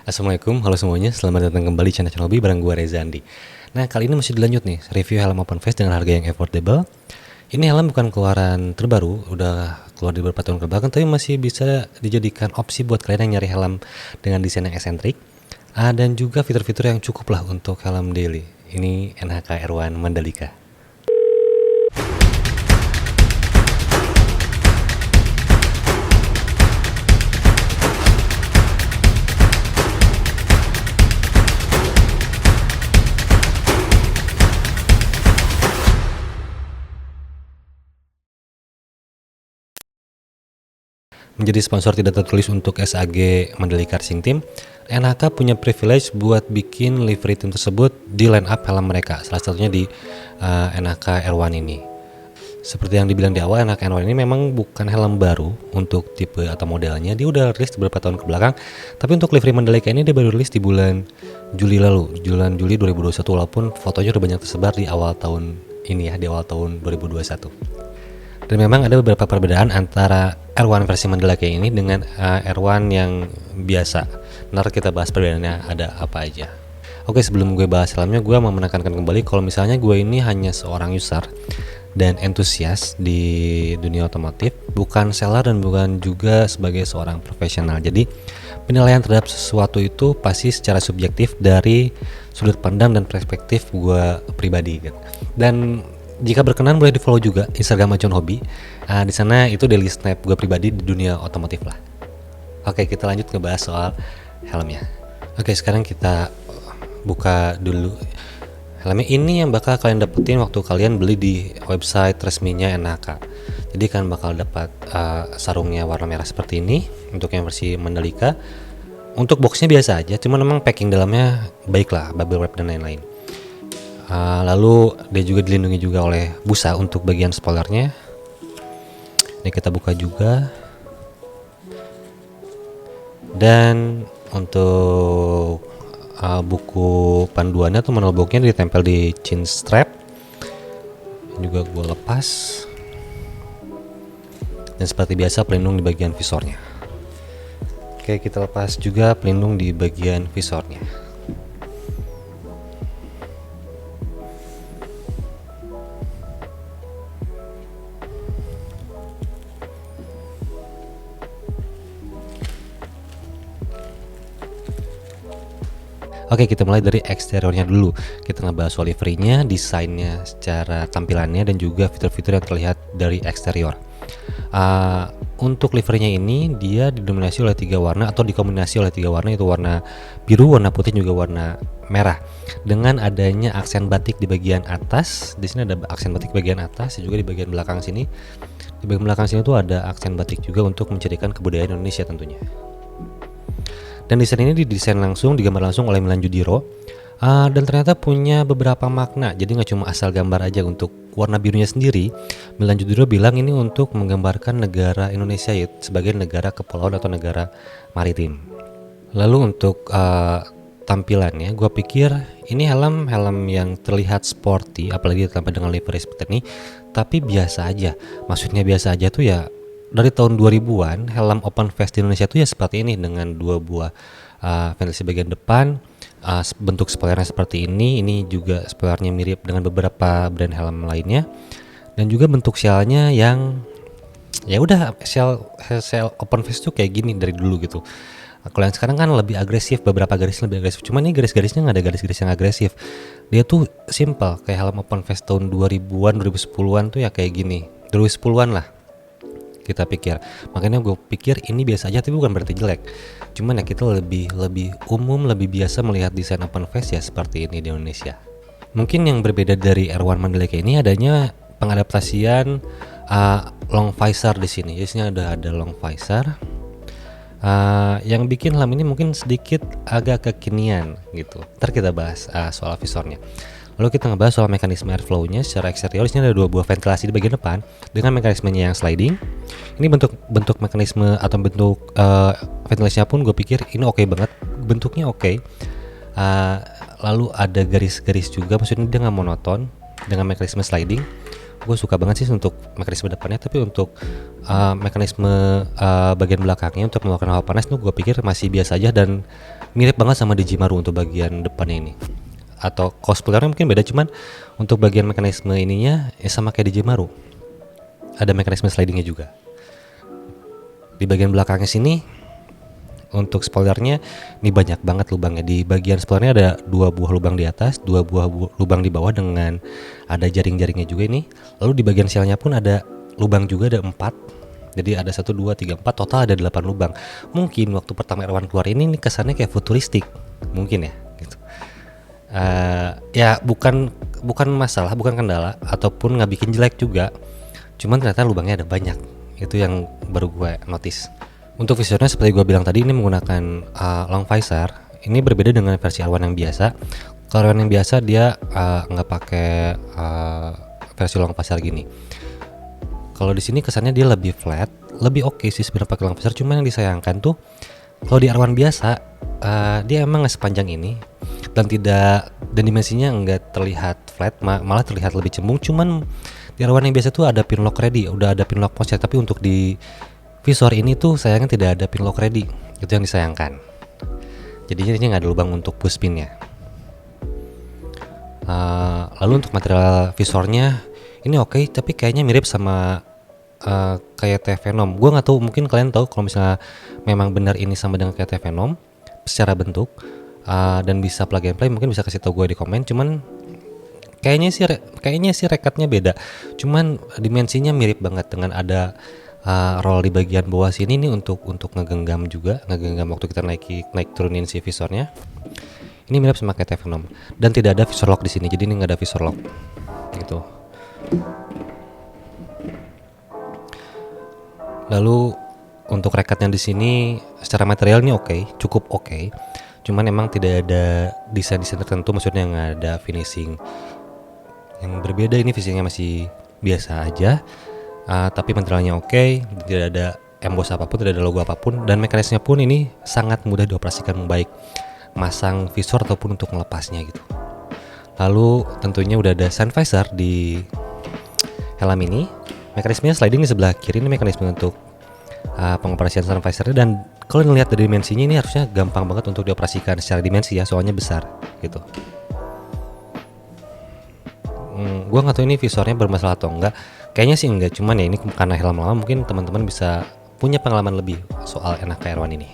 Assalamualaikum, halo semuanya, selamat datang kembali di channel Hobi bareng gue Reza Andi. Nah, kali ini masih dilanjut nih, review helm open face dengan harga yang affordable. Ini helm bukan keluaran terbaru, udah keluar di beberapa tahun kebelakang, tapi masih bisa dijadikan opsi buat kalian yang nyari helm dengan desain yang eksentrik, dan juga fitur-fitur yang cukup lah untuk helm daily. Ini NHK R1 Mandalika. Menjadi sponsor tidak tertulis untuk SAG Mandalika Racing Team, NHK punya privilege buat bikin livery tim tersebut di line up helm mereka, salah satunya di NHK R1 ini. Seperti yang dibilang di awal, NHK R1 ini memang bukan helm baru untuk tipe atau modelnya, dia udah rilis beberapa tahun ke belakang, tapi untuk livery Mandalika ini dia baru rilis di bulan Juli lalu, bulan Juli 2021, walaupun fotonya udah banyak tersebar di awal tahun ini ya, di awal tahun 2021. Dan memang ada beberapa perbedaan antara R1 versi Mandalika ini dengan R1 yang biasa. Ntar kita bahas perbedaannya ada apa aja. Oke, sebelum gue bahas helmnya, gue mau menekankan kembali kalau misalnya gue ini hanya seorang user dan entusias di dunia otomotif, bukan seller dan bukan juga sebagai seorang profesional. Jadi penilaian terhadap sesuatu itu pasti secara subjektif dari sudut pandang dan perspektif gue pribadi gitu. Dan jika berkenan boleh di follow juga Instagram Acun Hobi. Di sana itu daily snap gue pribadi di dunia otomotif lah. Oke, kita lanjut ngebahas soal helmnya. Oke, sekarang kita buka dulu helmnya. Ini yang bakal kalian dapetin waktu kalian beli di website resminya NHK. Jadi kan bakal dapat sarungnya warna merah seperti ini untuk yang versi Mandalika. Untuk boxnya biasa aja, cuman memang packing dalamnya baik lah, bubble wrap dan lain-lain. Lalu dia juga dilindungi juga oleh busa untuk bagian spoilernya. Ini kita buka juga. Dan untuk buku panduannya atau manual booknya ditempel di chin strap. Ini juga gue lepas. Dan seperti biasa pelindung di bagian visornya. Oke, kita lepas juga pelindung di bagian visornya. Oke, kita mulai dari eksteriornya dulu. Kita ngebahas soal liverynya, desainnya secara tampilannya, dan juga fitur-fitur yang terlihat dari eksterior. Untuk liverynya ini dia didominasi oleh 3 warna atau dikombinasi oleh 3 warna, yaitu warna biru, warna putih, juga warna merah. Dengan adanya aksen batik di bagian atas, di sini ada aksen batik di bagian atas, dan juga di bagian belakang sini. Di bagian belakang sini tuh ada aksen batik juga untuk mencirikan kebudayaan Indonesia tentunya. Dan desain ini didesain langsung, digambar langsung oleh Milan Judiro, dan ternyata punya beberapa makna. Jadi nggak cuma asal gambar aja. Untuk warna birunya sendiri, Milan Judiro bilang ini untuk menggambarkan negara Indonesia sebagai negara kepulauan atau negara maritim. Lalu untuk tampilannya, gue pikir ini helm yang terlihat sporty, apalagi ditambah dengan livery seperti ini. Tapi biasa aja. Maksudnya biasa aja tuh ya, dari tahun 2000-an helm open face di Indonesia tuh ya seperti ini, dengan 2 buah ventilasi bagian depan, bentuk spoilernya seperti ini juga spoilernya mirip dengan beberapa brand helm lainnya, dan juga bentuk shellnya yang ya udah shell open face tuh kayak gini dari dulu gitu. Kalau yang sekarang kan lebih agresif, beberapa garis lebih agresif, cuman ini garis-garisnya nggak ada garis-garis yang agresif. Dia tuh simple kayak helm open face tahun 2000-an 2010-an tuh ya kayak gini, 2010-an lah kita pikir. Makanya gue pikir ini biasa aja, tapi bukan berarti jelek. Cuman ya kita lebih umum, lebih biasa melihat desain open face ya seperti ini di Indonesia. Mungkin yang berbeda dari R1 Mandalika ini adanya pengadaptasian long visor di sini. Di sini ada long visor. Yang bikin helm ini mungkin sedikit agak kekinian gitu. Ntar kita bahas soal visornya. Lalu kita ngebahas soal mekanisme airflow-nya secara eksterior. Di sini ada 2 buah ventilasi di bagian depan dengan mekanismenya yang sliding. Ini bentuk mekanisme atau bentuk ventilasinya pun gue pikir ini oke banget, bentuknya oke. Lalu ada garis-garis juga, maksudnya dia nggak monoton dengan mekanisme sliding. Gue suka banget sih untuk mekanisme depannya, tapi untuk mekanisme bagian belakangnya untuk mengeluarkan hawa panas tuh gue pikir masih biasa aja, dan mirip banget sama Digimaru untuk bagian depannya ini. Atau cosplayernya mungkin beda, cuman untuk bagian mekanisme ininya sama kayak Digimaru. Ada mekanisme slidingnya juga. Di bagian belakangnya sini untuk spoilernya ini banyak banget lubangnya. Di bagian spoilernya ada 2 buah lubang di atas, 2 buah lubang di bawah dengan ada jaring-jaringnya juga ini. Lalu di bagian shellnya pun ada lubang juga, ada 4. Jadi ada 1, 2, 3, 4, total ada 8 lubang. Mungkin waktu pertama Erwan keluar ini kesannya kayak futuristik, mungkin ya gitu. Ya bukan masalah, bukan kendala ataupun nggak bikin jelek juga. Cuman ternyata lubangnya ada banyak. Itu yang baru gue notice. Untuk visornya seperti gue bilang tadi, ini menggunakan long visor. Ini berbeda dengan versi R1 yang biasa. Kalau R1 yang biasa dia nggak pakai versi long visor gini. Kalau di sini kesannya dia lebih flat, lebih oke sih sebenarnya pakai long visor. Cuman yang disayangkan tuh kalau di R1 biasa dia emang nggak sepanjang ini dan dimensinya nggak terlihat flat, malah terlihat lebih cembung. Cuman di R1 yang biasa tuh ada pin lock ready, udah ada pin lock pocket, tapi untuk di visor ini tuh sayangnya tidak ada pin lock ready. Itu yang disayangkan. Jadinya ini nggak ada lubang untuk push pinnya. Lalu untuk material visornya ini oke, tapi kayaknya mirip sama kayak T-Venom. Gue nggak tahu, mungkin kalian tahu kalau misalnya memang benar ini sama dengan kayak T-Venom secara bentuk dan bisa plug and play, mungkin bisa kasih tahu gue di komen. Cuman kayaknya sih rekatnya beda. Cuman dimensinya mirip banget dengan ada roll di bagian bawah sini nih untuk ngegenggam waktu kita naik turunin si visornya. Ini mirip sama kayak T-Venom dan tidak ada visor lock di sini. Jadi ini nggak ada visor lock gitu. Lalu untuk rekatnya di sini secara material ini cukup oke. Cuman emang tidak ada desain tertentu, maksudnya nggak ada finishing yang berbeda. Ini finishingnya masih biasa aja, tapi materialnya oke, tidak ada emboss apapun, tidak ada logo apapun, dan mekanismenya pun ini sangat mudah dioperasikan, baik masang visor ataupun untuk melepasnya gitu. Lalu tentunya udah ada sun visor di helm ini. Mekanismenya sliding di sebelah kiri, ini mekanisme untuk pengoperasian sun visornya, dan kalau dilihat dari dimensinya ini harusnya gampang banget untuk dioperasikan secara dimensi ya, soalnya besar gitu. Gue nggak tahu ini visornya bermasalah atau enggak. Kayaknya sih enggak, cuman ya ini karena helm lama, mungkin teman-teman bisa punya pengalaman lebih soal NHK R1 ini.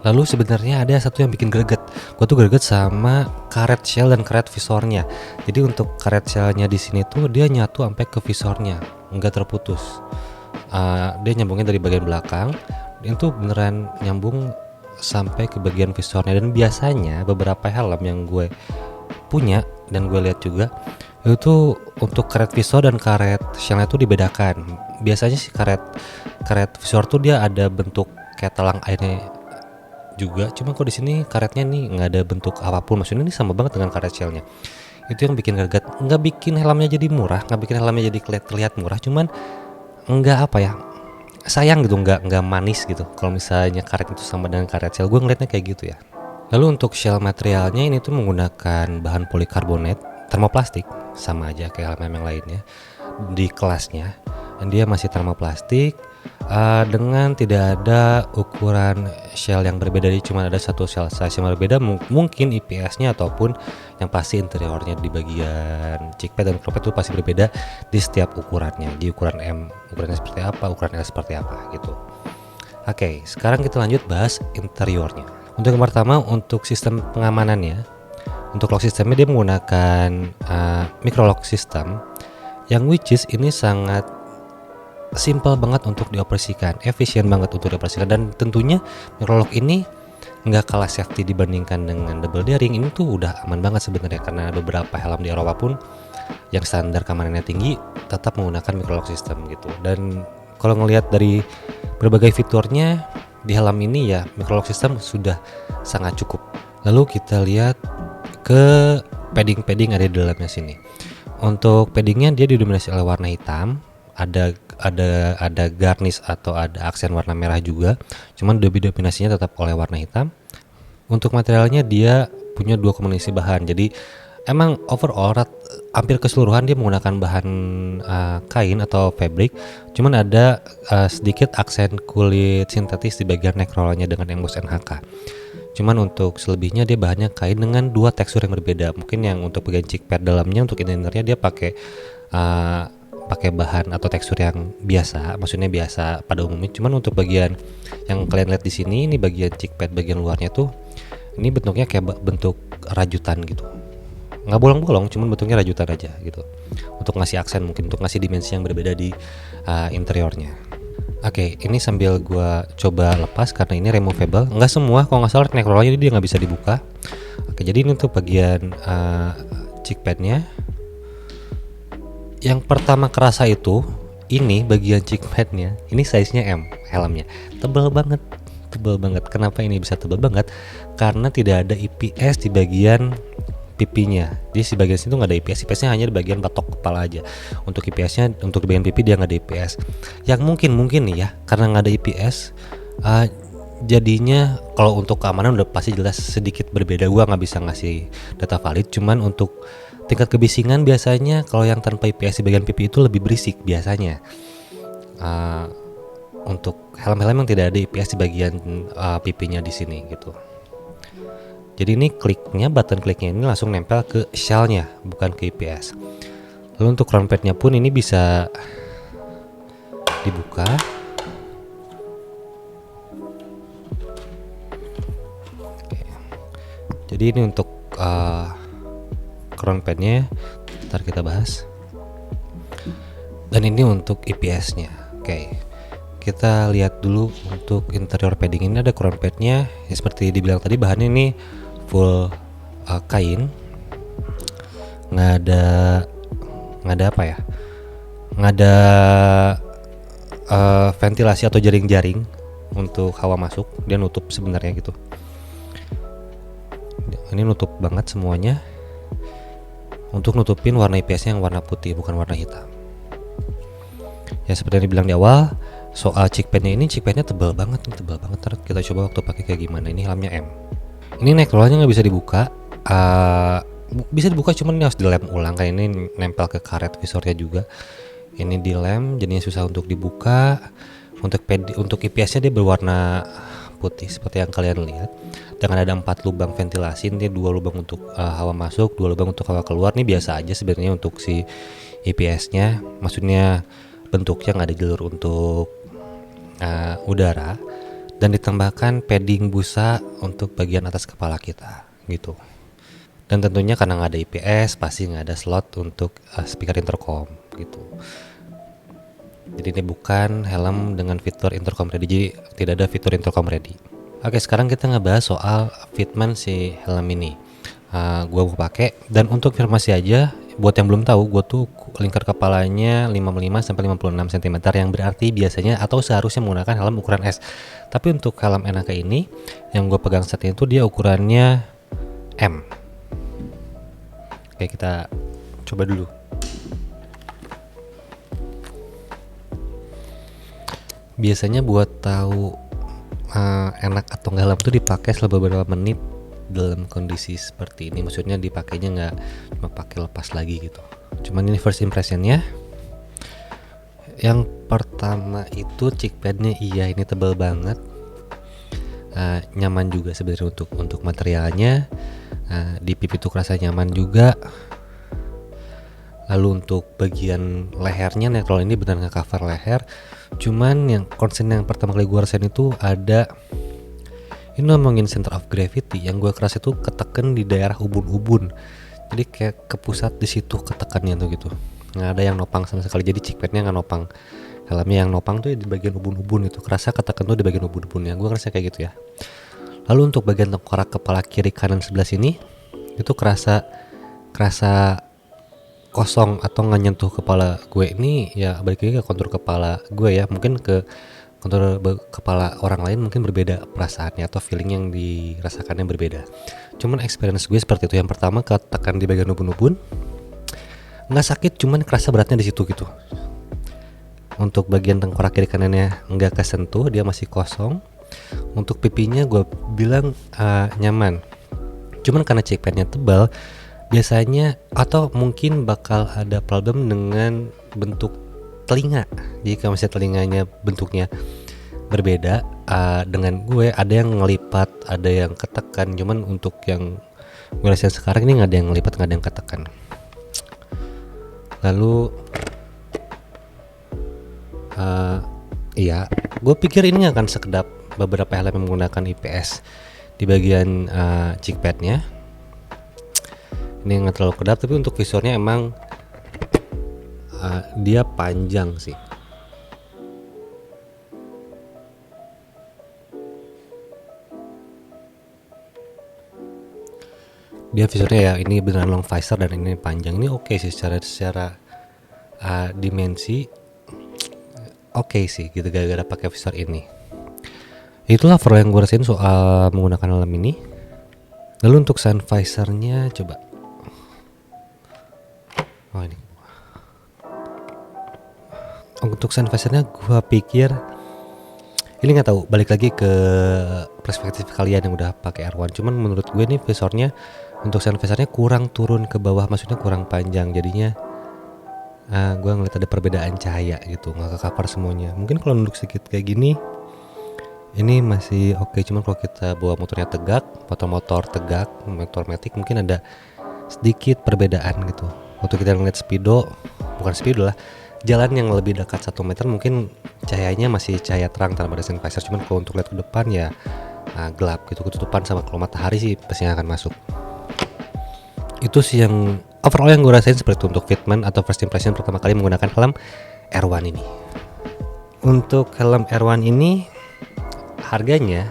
Lalu sebenarnya ada satu yang bikin greget. Gue tuh greget sama karet shell dan karet visornya. Jadi untuk karet shellnya di sini tuh dia nyatu sampai ke visornya, nggak terputus. Dia nyambungnya dari bagian belakang, itu beneran nyambung sampai ke bagian visornya. Dan biasanya beberapa helm yang gue punya dan gue lihat juga itu untuk karet visor dan karet shellnya tuh dibedakan. Biasanya sih karet visor tuh dia ada bentuk kayak telang airnya juga, cuma kok di sini karetnya nih nggak ada bentuk apapun. Maksudnya ini sama banget dengan karet shellnya. Itu yang bikin greget. Nggak bikin helmnya jadi murah, nggak bikin helmnya jadi terlihat murah, cuman nggak sayang gitu, nggak manis gitu kalau misalnya karet itu sama dengan karet shell. Gue ngeliatnya kayak gitu ya. Lalu untuk shell materialnya ini tuh menggunakan bahan polikarbonat termoplastik, sama aja kayak helm yang lainnya di kelasnya, dan dia masih termoplastik dengan tidak ada ukuran shell yang berbeda. Jadi cuma ada satu shell size yang berbeda, mungkin IPS-nya ataupun yang pasti interiornya di bagian cheekpad dan kropad itu pasti berbeda di setiap ukurannya. Di ukuran M ukurannya seperti apa, ukuran L seperti apa gitu. Oke, sekarang kita lanjut bahas interiornya. Untuk yang pertama, untuk sistem pengamanannya, untuk lock sistemnya dia menggunakan micro lock system, yang which is ini sangat simple banget untuk dioperasikan, efisien banget untuk dioperasikan, dan tentunya micro lock ini nggak kalah safety dibandingkan dengan double daring. Ini tuh udah aman banget sebenarnya, karena beberapa helm di Eropa pun yang standar keamanannya tinggi tetap menggunakan micro lock system gitu. Dan kalau ngelihat dari berbagai fiturnya di helm ini ya, micro lock system sudah sangat cukup. Lalu kita lihat ke padding ada di dalamnya sini. Untuk paddingnya dia didominasi oleh warna hitam, ada garnish atau ada aksen warna merah juga, cuman dominasinya tetap oleh warna hitam. Untuk materialnya dia punya 2 kombinasi bahan, jadi emang overall hampir keseluruhan dia menggunakan bahan kain atau fabric, cuman ada sedikit aksen kulit sintetis di bagian neck rollnya dengan emboss NHK. Cuman untuk selebihnya dia bahannya kain dengan dua tekstur yang berbeda. Mungkin yang untuk bagian cheek pad dalamnya untuk innernya dia pakai bahan atau tekstur yang biasa, maksudnya biasa pada umumnya. Cuman untuk bagian yang kalian lihat di sini, ini bagian cheek pad bagian luarnya tuh, ini bentuknya kayak bentuk rajutan gitu, nggak bolong-bolong, cuman bentuknya rajutan aja gitu, untuk ngasih aksen, mungkin untuk ngasih dimensi yang berbeda di interiornya. Oke, ini sambil gua coba lepas karena ini removable. Nggak semua, kalau nggak salah neckrollnya dia nggak bisa dibuka. Oke, jadi ini untuk bagian cheek padnya. Yang pertama kerasa itu ini bagian cheek padnya, ini size-nya M, helmnya tebal banget. Kenapa ini bisa tebal banget? Karena tidak ada IPS di bagian pipinya. Jadi di bagian situ nggak ada IPS-nya hanya di bagian patok kepala aja. Untuk IPS-nya untuk di bagian pipi dia nggak ada IPS. Yang mungkin nih ya, karena nggak ada IPS, jadinya kalau untuk keamanan udah pasti jelas sedikit berbeda. Gua nggak bisa ngasih data valid, cuman untuk tingkat kebisingan biasanya kalau yang tanpa IPS di bagian pipi itu lebih berisik biasanya. Untuk helm-helm yang tidak ada IPS di bagian pipinya di sini gitu. Jadi ini button kliknya ini langsung nempel ke shellnya, bukan ke IPS. Lalu untuk crown padnya pun ini bisa dibuka. Oke. Jadi ini untuk crown padnya, ntar kita bahas. Dan ini untuk IPS-nya. Oke. Kita lihat dulu untuk interior padding ini ada crown padnya. Ya, seperti dibilang tadi bahannya ini full kain, nggak ada apa ya, nggak ada ventilasi atau jaring-jaring untuk hawa masuk. Dia nutup sebenarnya gitu. Ini nutup banget semuanya untuk nutupin warna IPS-nya yang warna putih, bukan warna hitam. Ya seperti yang dibilang di awal, soal cheek padnya ini, cheek padnya tebal banget. Ntar kita coba waktu pakai kayak gimana. Ini helmnya M. Ini neckrollnya nggak bisa dibuka. Bisa dibuka, cuman ini harus dilem ulang, kayak ini nempel ke karet visornya juga. Ini dilem, jadinya susah untuk dibuka. Untuk IPS-nya dia berwarna putih seperti yang kalian lihat. Dengan ada 4 lubang ventilasi, ini 2 lubang untuk hawa masuk, 2 lubang untuk hawa keluar. Ini biasa aja sebenarnya untuk si IPS-nya. Maksudnya bentuknya nggak ada jalur untuk udara. Dan ditambahkan padding busa untuk bagian atas kepala kita gitu. Dan tentunya karena nggak ada IPS pasti nggak ada slot untuk speaker intercom gitu. Jadi ini bukan helm dengan fitur intercom ready, jadi tidak ada fitur intercom ready. Oke, sekarang kita ngebahas soal fitment si helm ini. Gua pakai, dan untuk informasi aja buat yang belum tahu, gue tuh lingkar kepalanya 55 sampai 56 cm, yang berarti biasanya atau seharusnya menggunakan helm ukuran S. Tapi untuk helm Enaca ini yang gue pegang saat ini tuh dia ukurannya M. Oke, kita coba dulu. Biasanya buat tahu enak atau enggak helm itu dipakai selama beberapa menit dalam kondisi seperti ini. Maksudnya dipakainya nggak cuma pakai lepas lagi gitu. Cuman ini first impressionnya. Yang pertama itu cheek padnya, iya ini tebal banget. Nyaman juga sebenarnya untuk materialnya. Di pipi tuh kerasa nyaman juga. Lalu untuk bagian lehernya, neckroll ini benar nge-cover leher. Cuman yang concern yang pertama kali gue rasain itu ada, ini ngomongin center of gravity, yang gue kerasa itu ketekan di daerah ubun-ubun. Jadi kayak kepusat di situ ketekannya tuh gitu. Nggak ada yang nopang sama sekali. Jadi cheek padnya nggak nopang. Helmnya yang nopang tuh di bagian ubun-ubun itu. Kerasa ketekan tuh di bagian ubun-ubunnya. Gue kerasa kayak gitu ya. Lalu untuk bagian tengkorak kepala kiri kanan sebelah sini itu kerasa kosong atau nggak nyentuh kepala gue. Ini ya balik lagi ke kontur kepala gue ya. Mungkin ke kontur kepala orang lain mungkin berbeda perasaannya atau feeling yang dirasakannya berbeda. Cuman experience gue seperti itu. Yang pertama ketekan di bagian ubun-ubun, nggak sakit, cuman kerasa beratnya di situ gitu. Untuk bagian tengkorak kiri kanannya nggak kesentuh, dia masih kosong. Untuk pipinya gue bilang nyaman. Cuman karena cheek padnya tebal, biasanya atau mungkin bakal ada problem dengan bentuk telinga. Jadi kalau misalnya telinganya bentuknya berbeda. Dengan gue ada yang ngelipat, ada yang ketekan, cuman untuk yang gue rasain sekarang ini nggak ada yang ngelipat, nggak ada yang ketekan. Lalu iya, gue pikir ini akan sekedap beberapa helm yang menggunakan IPS di bagian cheek padnya. Ini nggak terlalu kedap, tapi untuk visornya emang dia panjang sih. Dia visornya ya ini beneran long visor dan ini panjang. Ini oke sih secara dimensi oke sih gitu gara-gara pakai visor ini. Itulah overall yang gue rasain soal menggunakan helm ini. Lalu untuk sun visornya coba. Oh ini. Untuk sun visornya gue pikir ini nggak tahu, balik lagi ke perspektif kalian yang udah pakai R1. Cuman menurut gue nih visornya untuk sun visornya kurang turun ke bawah, maksudnya kurang panjang. Jadinya gue ngeliat ada perbedaan cahaya gitu, nggak ke cover semuanya. Mungkin kalau nunduk sedikit kayak gini ini masih oke, cuman kalau kita bawa motornya tegak, motor tegak, motor matic mungkin ada sedikit perbedaan gitu. Waktu kita ngeliat bukan speedo lah, jalan yang lebih dekat 1 meter mungkin cahayanya masih cahaya terang tanpa ada sun visor. Cuman kalau untuk lihat ke depan ya gelap gitu, ketutupan sama kalau matahari sih pasti akan masuk. Itu sih yang overall yang gue rasain seperti itu untuk fitment atau first impression pertama kali menggunakan helm R1 ini. Untuk helm R1 ini harganya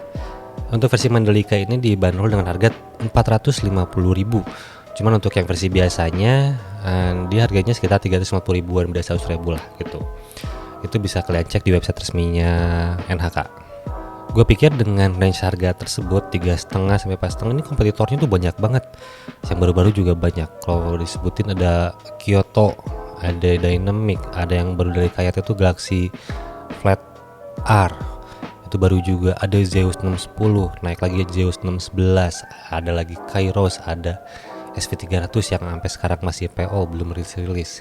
untuk versi Mandalika ini dibanderol dengan harga 450.000. Cuman untuk yang versi biasanya dia harganya sekitar 350.000-an, beda 100.000 lah gitu. Itu bisa kalian cek di website resminya NHK. Gue pikir dengan range harga tersebut 3,5 sampai 4,5 ini kompetitornya tuh banyak banget. Yang baru-baru juga banyak. Kalau disebutin ada Kyoto, ada Dynamic, ada yang baru dari Kayate itu Galaxy Flat R. Itu baru juga, ada Zeus 610, naik lagi Zeus 611, ada lagi Kairos, ada SV300 yang sampai sekarang masih PO, belum rilis.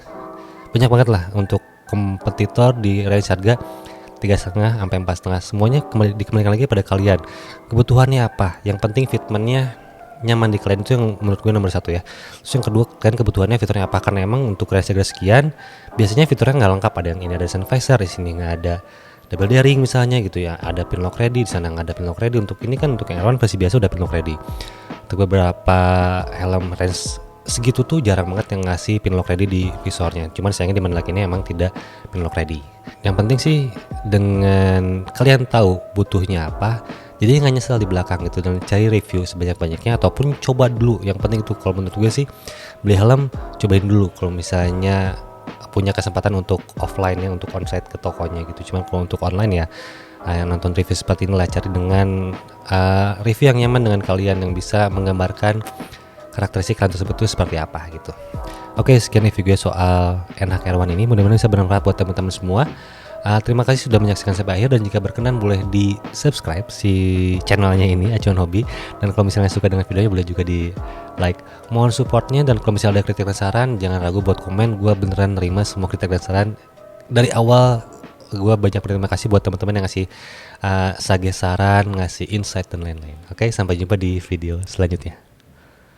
Banyak banget lah untuk kompetitor di range harga 3,5 sampai 4,5. Semuanya dikembalikan lagi pada kalian. Kebutuhannya apa? Yang penting fitmentnya nyaman di kalian, itu yang menurut gue nomor 1 ya. Terus yang kedua, kalian kebutuhannya fiturnya apa? Karena emang untuk range harga sekian biasanya fiturnya nggak lengkap. Ada yang ini ada sun visor, di sini nggak ada double daring misalnya gitu ya, ada pin lock ready, di sana nggak ada pin lock ready. Untuk ini kan untuk yang R1 versi biasa udah pin lock ready. Untuk beberapa helm range segitu tuh jarang banget yang ngasih pin lock ready di visornya. Cuman sayangnya di Mandalika ini emang tidak pin lock ready. Yang penting sih dengan kalian tahu butuhnya apa, jadi nggak nyesel di belakang gitu, dan cari review sebanyak-banyaknya ataupun coba dulu. Yang penting itu kalau menurut gue sih beli helm cobain dulu kalau misalnya punya kesempatan untuk offline ya, untuk onsite ke tokonya gitu. Cuman kalau untuk online ya nonton review seperti inilah, cari dengan review yang nyaman dengan kalian, yang bisa menggambarkan karakteristik helm tersebut itu seperti apa gitu. Oke, sekian review gue soal NHK R1 ini, mudah-mudahan bisa bermanfaat buat teman-teman semua. Terima kasih sudah menyaksikan sampai akhir, dan jika berkenan boleh di subscribe si channelnya ini Acuan Hobi, dan kalau misalnya suka dengan videonya boleh juga di like. Mohon supportnya, dan kalau misalnya ada kritik dan saran jangan ragu buat komen. Gue beneran nerima semua kritik dan saran dari awal. Gue banyak berterima kasih buat teman-teman yang ngasih saran, ngasih insight dan lain-lain. Oke, sampai jumpa di video selanjutnya.